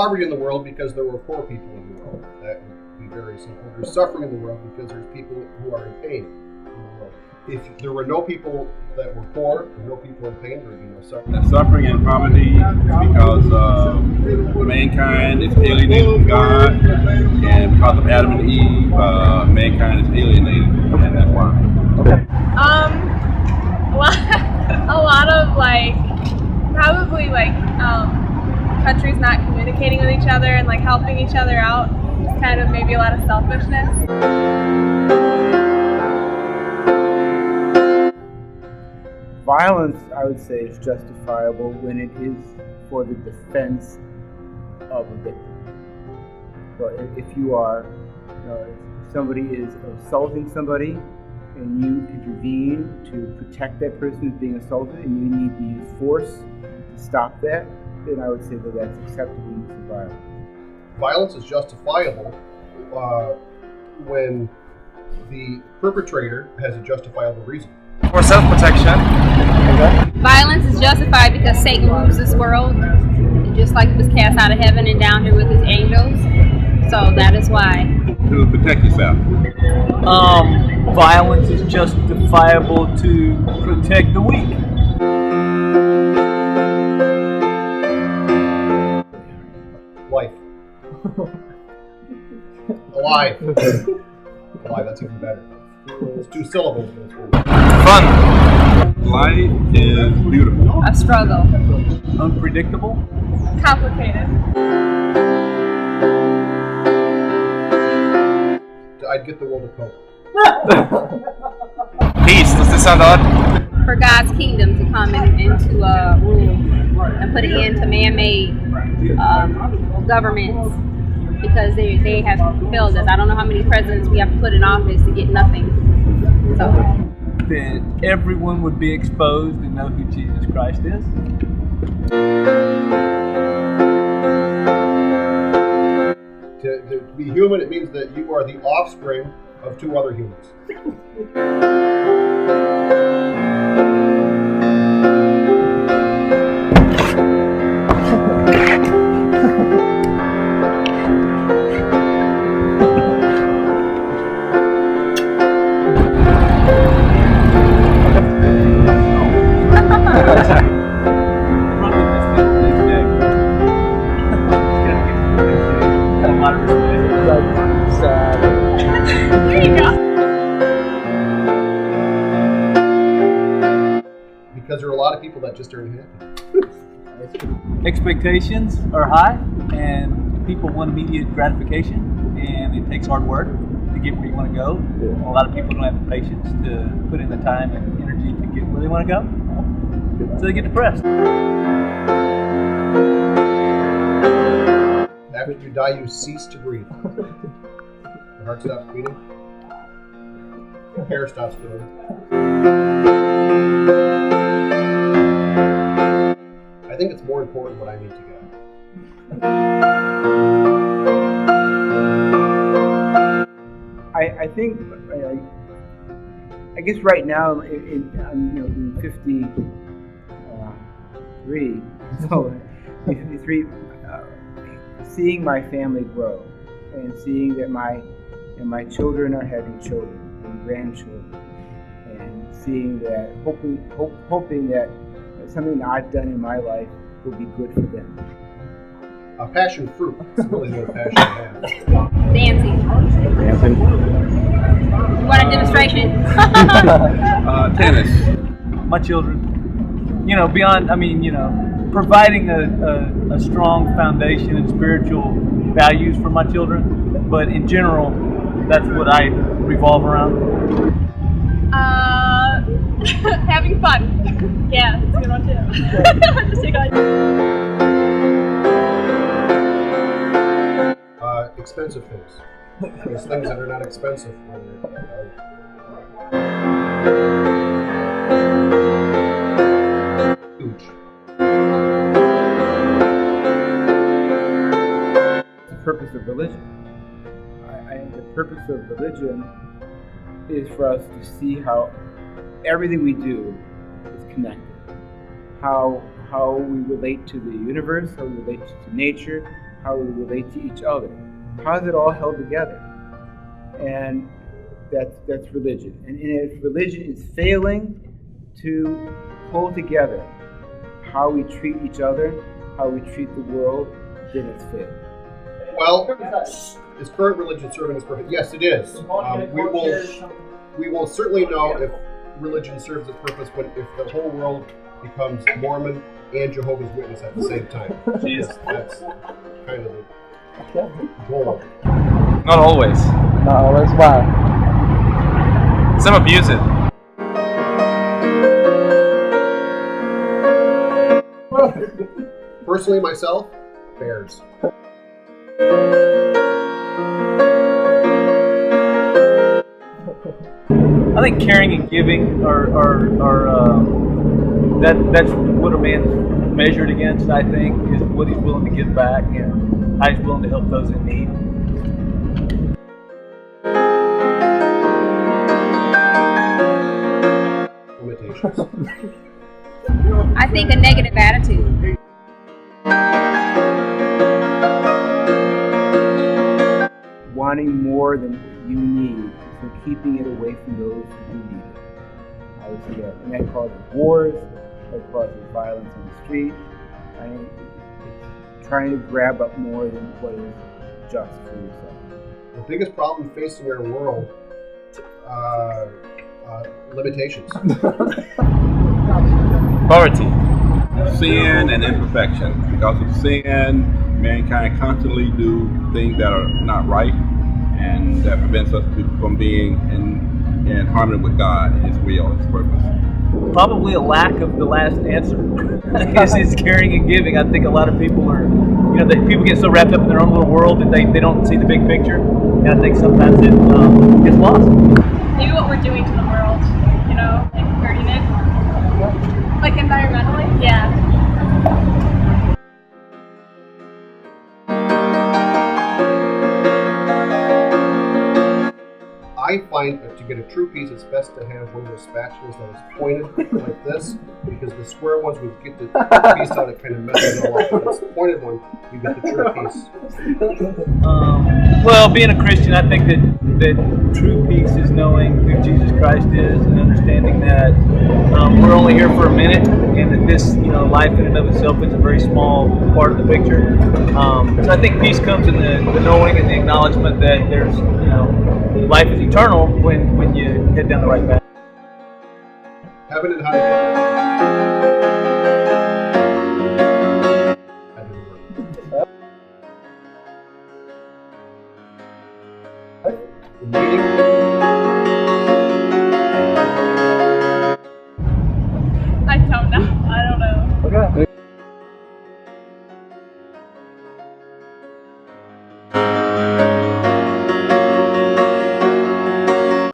poverty in the world because there were poor people in the world. That would be very simple. There's suffering in the world because there's people who are in pain in the world. If there were no people that were poor, and no people in pain, there would be no suffering. The suffering and poverty because mankind is alienated from God, and because of Adam and Eve, mankind is alienated, and that's why. Okay. A lot of probably countries not communicating with each other and helping each other out. Just kind of maybe a lot of selfishness. Violence, I would say, is justifiable when it is for the defense of a victim. So if you are, if somebody is assaulting somebody and you intervene to protect that person who's being assaulted and you need to use force to stop that, then I would say that that's acceptable use of violence. Violence is justifiable when the perpetrator has a justifiable reason. For self-protection. Okay. Violence is justified because Satan rules this world, just like he was cast out of heaven and down here with his angels. So that is why. To protect yourself. Violence is justifiable to protect the weak. Life. Alive. Alive, that's even better. It's 2 syllables. Fun. Life is beautiful. A struggle. Unpredictable. Complicated. I'd get the world a Coke. Peace. Does this sound odd? For God's kingdom to come into rule and put an end to man-made governments because they have failed us. I don't know how many presidents we have to put in office to get nothing. So that everyone would be exposed and know who Jesus Christ is. To be human, it means that you are the offspring of 2 other humans. There you go. Because there are a lot of people that just aren't happy. Expectations are high and people want immediate gratification, and it takes hard work to get where you want to go. A lot of people don't have the patience to put in the time and energy to get where they want to go, so they get depressed. After you die, you cease to breathe. The heart stops beating. The hair stops filling. I think it's more important what I mean to God. I think, I guess right now, I'm 53, so 53, seeing my family grow and seeing that my children are having children and grandchildren, and seeing that, hoping that something that I've done in my life will be good for them. A passion fruit. It's really what a passion I have. dancing. Dancing. You want a demonstration? Tennis. My children. Beyond, providing a strong foundation and spiritual values for my children, but in general, that's what I revolve around. Having fun. Yeah, that's a good one too. Just take Expensive things. There's things that are not expensive. Huge. The purpose of religion. The purpose of religion is for us to see how everything we do is connected. How we relate to the universe, how we relate to nature, how we relate to each other. How is it all held together? And that's religion. And if religion is failing to pull together how we treat each other, how we treat the world, then it's failed. Well, is current religion serving its purpose? Yes, it is. We will certainly know if religion serves its purpose if the whole world becomes Mormon and Jehovah's Witness at the same time. Jesus. That's kind of the goal. Not always. Not always. Why? Some abuse it. Personally, myself, bears. I think caring and giving that's what a man's measured against. I think is what he's willing to give back and how he's willing to help those in need. Limitations. I think a negative attitude. Wanting more than you need, so keeping it away from those who need it. I would say that. And that causes wars, that causes violence on the street. I mean, it's trying to grab up more than what is just for yourself. The biggest problem facing our world, limitations. Poverty. Sin and imperfection. Because of sin, mankind constantly do things that are not right, and that prevents us from being in harmony with God and His will and His purpose. Probably a lack of the last answer is caring and giving. I think a lot of people are, people get so wrapped up in their own little world that they don't see the big picture, and I think sometimes it gets lost. Maybe what we're doing to the world, like hurting it. Like environmentally? Yeah. I find that to get a true piece, it's best to have one of those spatulas that is pointed like this, because the square ones would get the piece out, it kind of messes it all up. But it's the pointed one, you get the true piece. Well, being a Christian, I think that true peace is knowing who Jesus Christ is and understanding that we're only here for a minute, and that this, life in and of itself is a very small part of the picture. So I think peace comes in the knowing and the acknowledgement that there's, life is eternal when you head down the right path. Heaven and high.